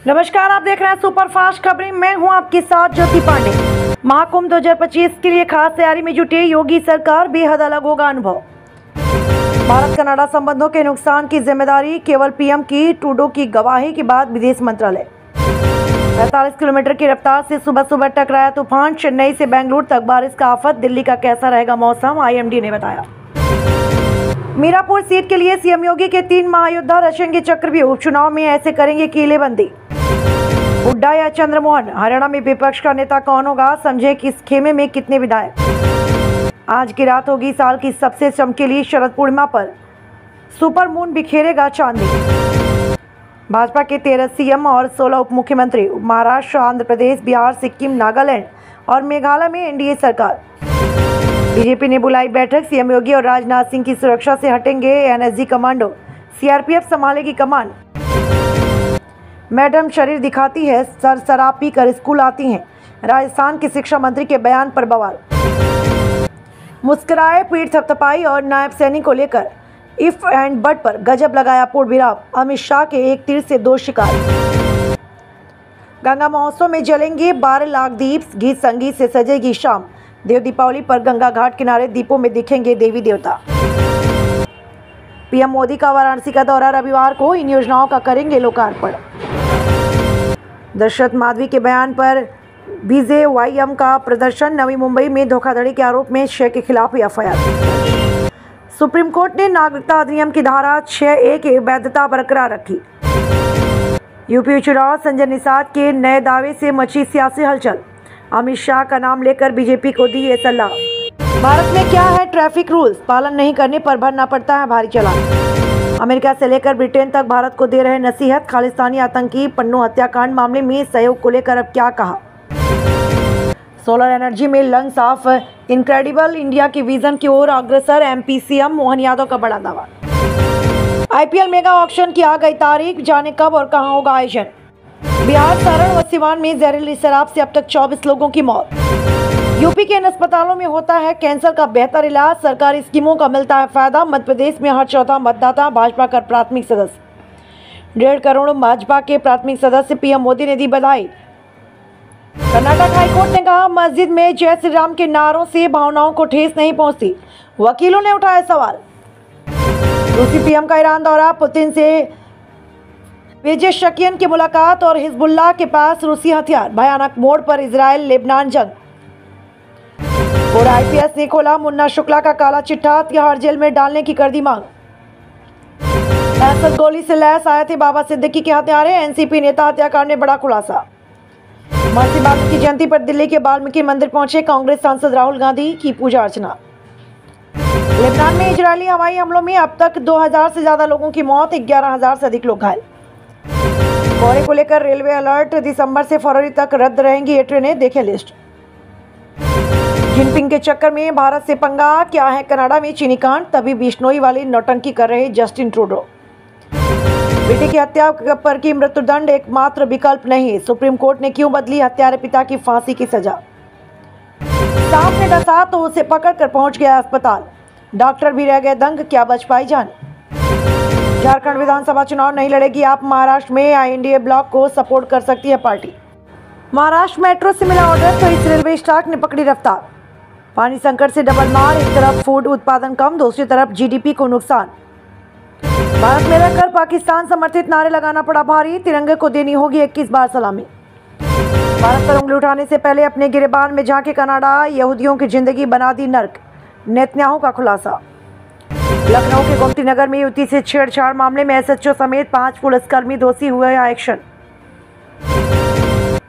नमस्कार, आप देख रहे हैं सुपरफास्ट खबरें। मैं हूं आपके साथ ज्योति पांडे। महाकुंभ 2025 के लिए खास तैयारी में जुटे योगी सरकार, बेहद अलग होगा अनुभव। भारत कनाडा संबंधों के नुकसान की जिम्मेदारी केवल पीएम की, ट्रूडो की गवाही के बाद विदेश मंत्रालय। 45 किलोमीटर की रफ्तार से सुबह सुबह टकराया तूफान, चेन्नई से बेंगलुरु तक बारिश का आफत। दिल्ली का कैसा रहेगा मौसम, आईएमडी ने बताया। मीरापुर सीट के लिए सीएम योगी के 3 महायोद्धा रचेंगे चक्रव्यूह, उपचुनाव में ऐसे करेंगे किलेबंदी। हुड्डा या चंद्रमोहन, हरियाणा में विपक्ष का नेता कौन होगा, समझे कि इस खेमे में कितने विधायक। आज की रात होगी साल की सबसे चमकीली शरद पूर्णिमा पर, सुपर मून बिखेरेगा चांदी। भाजपा के 13 सीएम और 16 उप मुख्यमंत्री, महाराष्ट्र, आंध्र प्रदेश, बिहार, सिक्किम, नागालैंड और मेघालय में एनडीए सरकार। बीजेपी ने बुलाई बैठक, सीएम योगी और राजनाथ सिंह की सुरक्षा से हटेंगे एनएसजी कमांडो, सीआरपीएफ संभालेगी कमान। मैडम शरीर दिखाती है, सर शराब पी कर स्कूल आती हैं, राजस्थान के शिक्षा मंत्री के बयान पर बवाल। मुस्कुराए, पीठ थपथपाई और नायब सैनिक को लेकर इफ एंड बट पर गजब लगाया पूर्णविराम। अमित शाह के एक तीर से 2 शिकार। गंगा महोत्सव में जलेंगे 12 लाख दीप, गीत संगीत से सजेगी शाम। देव दीपावली पर गंगा घाट किनारे दीपों में दिखेंगे देवी देवता। पीएम मोदी का वाराणसी का दौरा, रविवार को इन योजनाओं का करेंगे लोकार्पण। दशरथ माधवी के बयान पर बीजेवाईएम का प्रदर्शन, नवी मुंबई में धोखाधड़ी के आरोप में 6 के खिलाफ एफआईआर। सुप्रीम कोर्ट ने नागरिकता अधिनियम की धारा 6A की वैधता बरकरार रखी। यूपी चुनाव, संजय निषाद के नए दावे से मची सियासी हलचल। अमित शाह का नाम लेकर बीजेपी को दी ये सलाह। भारत में क्या है ट्रैफिक रूल्स, पालन नहीं करने पर भरना पड़ता है भारी चालान। अमेरिका से लेकर ब्रिटेन तक भारत को दे रहे नसीहत। खालिस्तानी आतंकी पन्नू हत्याकांड मामले में सहयोग को लेकर अब क्या कहा। सोलर एनर्जी में लंग्स ऑफ इनक्रेडिबल, इंडिया की विजन की ओर अग्रसर एमपी सीएम मोहन यादव का बड़ा दावा। आईपीएल मेगा ऑक्शन की आ गई तारीख, जाने कब और कहां होगा आयोजन। बिहार, सारण व सिवान में जहरीली शराब से अब तक 24 लोगों की मौत। यूपी के इन अस्पतालों में होता है कैंसर का बेहतर इलाज, सरकारी स्कीमों का मिलता है फायदा। मध्य प्रदेश में हर चौथा मतदाता भाजपा का प्राथमिक सदस्य। 1.5 करोड़ भाजपा के प्राथमिक सदस्य, पीएम मोदी ने दी बधाई। कर्नाटक हाईकोर्ट ने कहा, मस्जिद में जय श्री राम के नारों से भावनाओं को ठेस नहीं पहुंचती, वकीलों ने उठाया सवाल। रूसी पीएम का ईरान दौरा, पुतिन से पेजेशकियन की मुलाकात और हिजबुल्लाह के पास रूसी हथियार, भयानक मोड़ पर इजराइल लेबनान जंग। और आईपीएस ने खोला मुन्ना शुक्ला का काला चिट्ठा, तिहाड़ जेल में डालने की कर दी मांग। 65 गोली से लैस आए थे बाबा सिद्दीकी के हत्यारे, एनसीपी नेता हत्याकांड में बड़ा खुलासा। महर्षि वाल्मीकि जयंती पर दिल्ली के वाल्मीकि मंदिर पहुंचे कांग्रेस सांसद राहुल गांधी, की पूजा अर्चना। लेबनान में इजरायली हवाई हमलों में अब तक 2000 से ज्यादा लोगों की मौत, 11,000 से अधिक लोग घायल। कोहरे को लेकर रेलवे अलर्ट, दिसंबर से फरवरी तक रद्द रहेंगी ये ट्रेनें, देखें लिस्ट। जिनपिंग के चक्कर में भारत से पंगा, क्या है कनाडा में चीनी कांड, तभी बिश्नोई वाली नौटंकी कर रहे जस्टिन ट्रूडो। बेटे की हत्या पर की मृत्युदंड एकमात्र विकल्प नहीं, सुप्रीम कोर्ट ने क्यों बदली हत्यारे पिता की फांसी की सजा। सांप ने डसा तो उसे पकड़कर पहुंच गया अस्पताल, डॉक्टर भी रह गए दंग, क्या बच पाई जान। झारखंड विधानसभा चुनाव नहीं लड़ेगी आप, महाराष्ट्र में एनडीए ब्लॉक को सपोर्ट कर सकती है पार्टी। महाराष्ट्र मेट्रो से मिला ऑर्डर तो इस रेलवे स्टॉक ने पकड़ी रफ्तार। पानी संकट से डबल मार, एक तरफ फूड उत्पादन कम, दूसरी तरफ जीडीपी को नुकसान। भारत में रहकर पाकिस्तान समर्थित नारे लगाना पड़ा भारी, तिरंगे को देनी होगी 21 बार सलामी। भारत पर उंगली उठाने से पहले अपने गिरेबान में झांके कनाडा, यहूदियों की जिंदगी बना दी नर्क, नेतन्याहू का खुलासा। लखनऊ के गोमती नगर में युवती से छेड़छाड़ मामले में एसएचओ समेत 5 पुलिसकर्मी दोषी हुए एक्शन।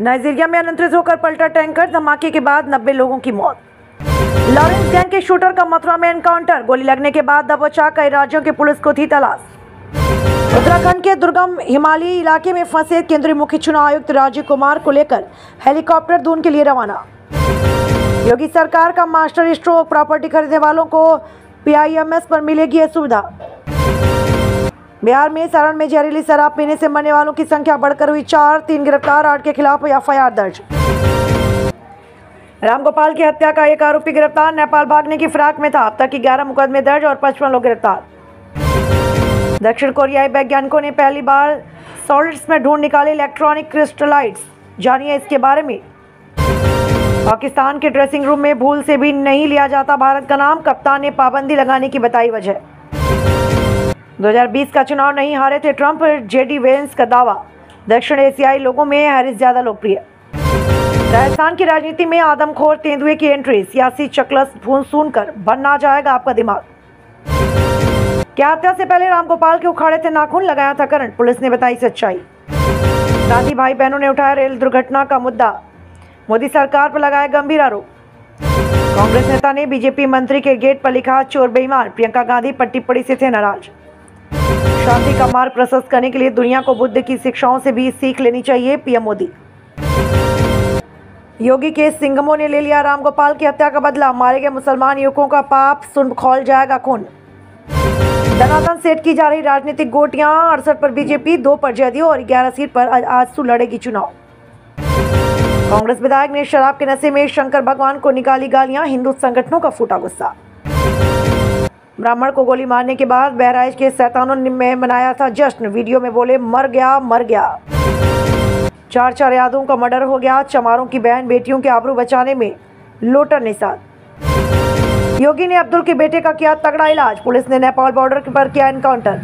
नाइजीरिया में अनियंत्रित होकर पलटा टैंकर, धमाके के बाद 90 लोगों की मौत। लॉरेंस गैंग के शूटर का मथुरा में एनकाउंटर, गोली लगने के बाद दबोचा, कई राज्यों की पुलिस को थी तलाश। उत्तराखंड के दुर्गम हिमालयी इलाके में फंसे केंद्रीय मुख्य चुनाव आयुक्त राजीव कुमार को लेकर हेलीकॉप्टर दून के लिए रवाना। योगी सरकार का मास्टर स्ट्रोक, प्रॉपर्टी खरीदने वालों को पीआईएमएस पर मिलेगी यह सुविधा। बिहार में सारण में जहरीली शराब पीने से मरने वालों की संख्या बढ़कर हुई 4, 3 गिरफ्तार, 8 के खिलाफ एफआईआर दर्ज। रामगोपाल की हत्या का एक आरोपी गिरफ्तार, नेपाल भागने की फिराक में था, अब तक 11 मुकदमे दर्ज और 55 लोग गिरफ्तार। दक्षिण कोरियाई वैज्ञानिकों ने पहली बार सॉलिड्स में ढूंढ निकाले इलेक्ट्रॉनिक क्रिस्टलाइट्स, जानिए इसके बारे में। पाकिस्तान के ड्रेसिंग रूम में भूल से भी नहीं लिया जाता भारत का नाम, कप्तान ने पाबंदी लगाने की बताई वजह। 2020 का चुनाव नहीं हारे थे ट्रंप, जेडी वेंस का दावा। दक्षिण एशियाई लोगों में हैरिस ज्यादा लोकप्रिय। राजस्थान की राजनीति में आदमखोर तेंदुए की एंट्री, सियासी चकलस सुनकर बनना जाएगा आपका दिमाग। क्या हत्या से पहले रामगोपाल के उखाड़े थे नाखून, लगाया था करंट, पुलिस ने बताई सच्चाई। गांधी भाई बहनों ने उठाया रेल दुर्घटना का मुद्दा, मोदी सरकार पर लगाया गंभीर आरोप। कांग्रेस नेता ने बीजेपी मंत्री के गेट पर लिखा चोर बेईमान, प्रियंका गांधी पट्टी पड़ी से थे नाराज। शांति का मार्ग प्रशस्त करने के लिए दुनिया को बुद्ध की शिक्षाओं से भी सीख लेनी चाहिए, पीएम मोदी। योगी के सिंघमों ने ले लिया रामगोपाल की हत्या का बदला, मारे गए मुसलमान युवकों का पाप सुन खौल जाएगा खून। धनाधन सेठ की जा रही राजनीतिक गोटियां, 68 पर बीजेपी, 2 पर जदयू और 11 सीट पर आजसू लड़ेगी चुनाव। कांग्रेस विधायक ने शराब के नशे में शंकर भगवान को निकाली गालियां, हिंदू संगठनों का फूटा गुस्सा। ब्राह्मण को गोली मारने के बाद बहराइच के शैतानों ने मनाया था जश्न, वीडियो में बोले मर गया मर गया। 4 यादों का मर्डर हो गया, चमारों की बहन बेटियों के आबरू बचाने में लोटर निषाद। योगी ने अब्दुल के बेटे का किया तगड़ा इलाज, पुलिस ने नेपाल बॉर्डर पर किया एनकाउंटर।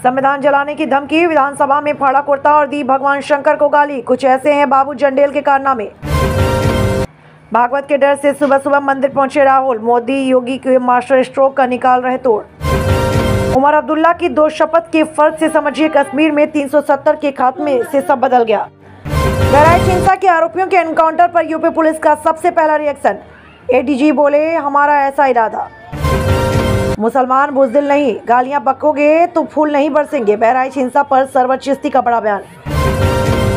संविधान जलाने की धमकी, विधानसभा में फाड़ा कुर्ता और दी भगवान शंकर को गाली, कुछ ऐसे हैं बाबू जंडेल के कारनामे। भागवत के डर से सुबह सुबह मंदिर पहुंचे राहुल, मोदी योगी के मास्टर स्ट्रोक का निकाल रहे तोड़। उमर अब्दुल्ला की 2 शपथ के फर्क से समझिए कश्मीर में 370 के खात्मे से सब बदल गया। बहराइच हिंसा के आरोपियों के एनकाउंटर पर यूपी पुलिस का सबसे पहला रिएक्शन, एडीजी बोले हमारा ऐसा इरादा। मुसलमान बुजदिल नहीं, गालियां बकोगे तो फूल नहीं बरसेंगे, बहराइच हिंसा पर सरवर चिश्ती का बड़ा बयान।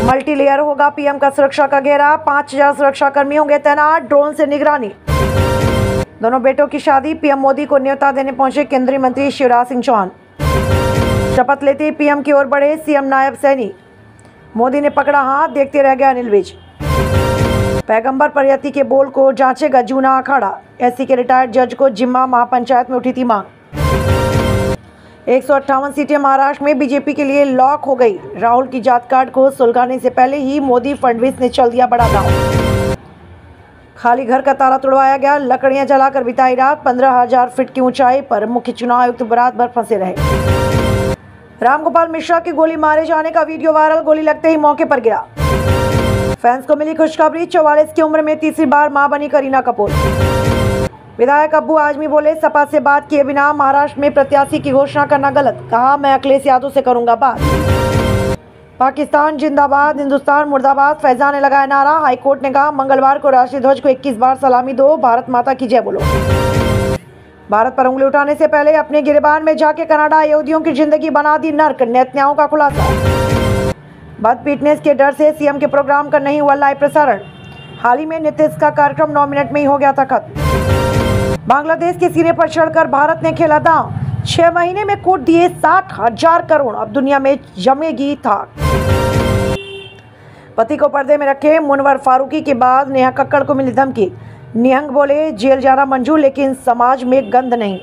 मल्टी लेयर होगा पीएम का सुरक्षा का घेरा, 5000 सुरक्षा कर्मी होंगे तैनात, ड्रोन से निगरानी। दोनों बेटों की शादी, पीएम मोदी को न्योता देने पहुंचे केंद्रीय मंत्री शिवराज सिंह चौहान। शपथ लेते पीएम की ओर बढ़े सीएम नायब सैनी, मोदी ने पकड़ा हाथ, देखते रह गया अनिल विज। पैगंबर पर यति के बोल को जांचेगा जूना अखाड़ा, एससी के रिटायर्ड जज को जिम्मा, महापंचायत में उठी थी मांग। 158 सीटें महाराष्ट्र में बीजेपी के लिए लॉक हो गई, राहुल की जात कार्ड को सुलगाने से पहले ही मोदी फडणवीस ने चल दिया बड़ा दांव। खाली घर का ताला तोड़वाया गया, लकड़ियां जलाकर बिताई रात, 15,000 फीट की ऊंचाई पर मुख्य चुनाव आयुक्त रात भर फंसे रहे। रामगोपाल मिश्रा के गोली मारे जाने का वीडियो वायरल, गोली लगते ही मौके पर गिरा। फैंस को मिली खुशखबरी, 44 की उम्र में तीसरी बार मां बनी करीना कपूर। विधायक अब्बू आजमी बोले सपा से बात किए बिना महाराष्ट्र में प्रत्याशी की घोषणा करना गलत, कहा मैं अखिलेश यादव से करूंगा बात। पाकिस्तान जिंदाबाद, हिंदुस्तान मुर्दाबाद, फैजान ने लगाया नारा, हाईकोर्ट ने कहा मंगलवार को राष्ट्रीय ध्वज को 21 बार सलामी दो, भारत माता की जय बोलो। भारत पर उंगली उठाने से पहले अपने गिरबान में जाके कनाडा यहूदियों की जिंदगी बना दी नर्क, नेतन्याहू का खुलासा। बद पीटनेस के डर से सीएम के प्रोग्राम का नहीं हुआ लाइव प्रसारण, हाल ही में नीतीश का कार्यक्रम 9 मिनट में ही हो गया था खत्म। बांग्लादेश के सीने पर चढ़कर भारत ने खेला दांव, 6 महीने में कूट दिए 60,000 करोड़, अब दुनिया में जमेगी थाक। पति को पर्दे में रखे मुनवर फारूकी के बाद नेहा कक्कड़ को मिली धमकी, निहंग बोले जेल जाना मंजूर लेकिन समाज में गंद नहीं।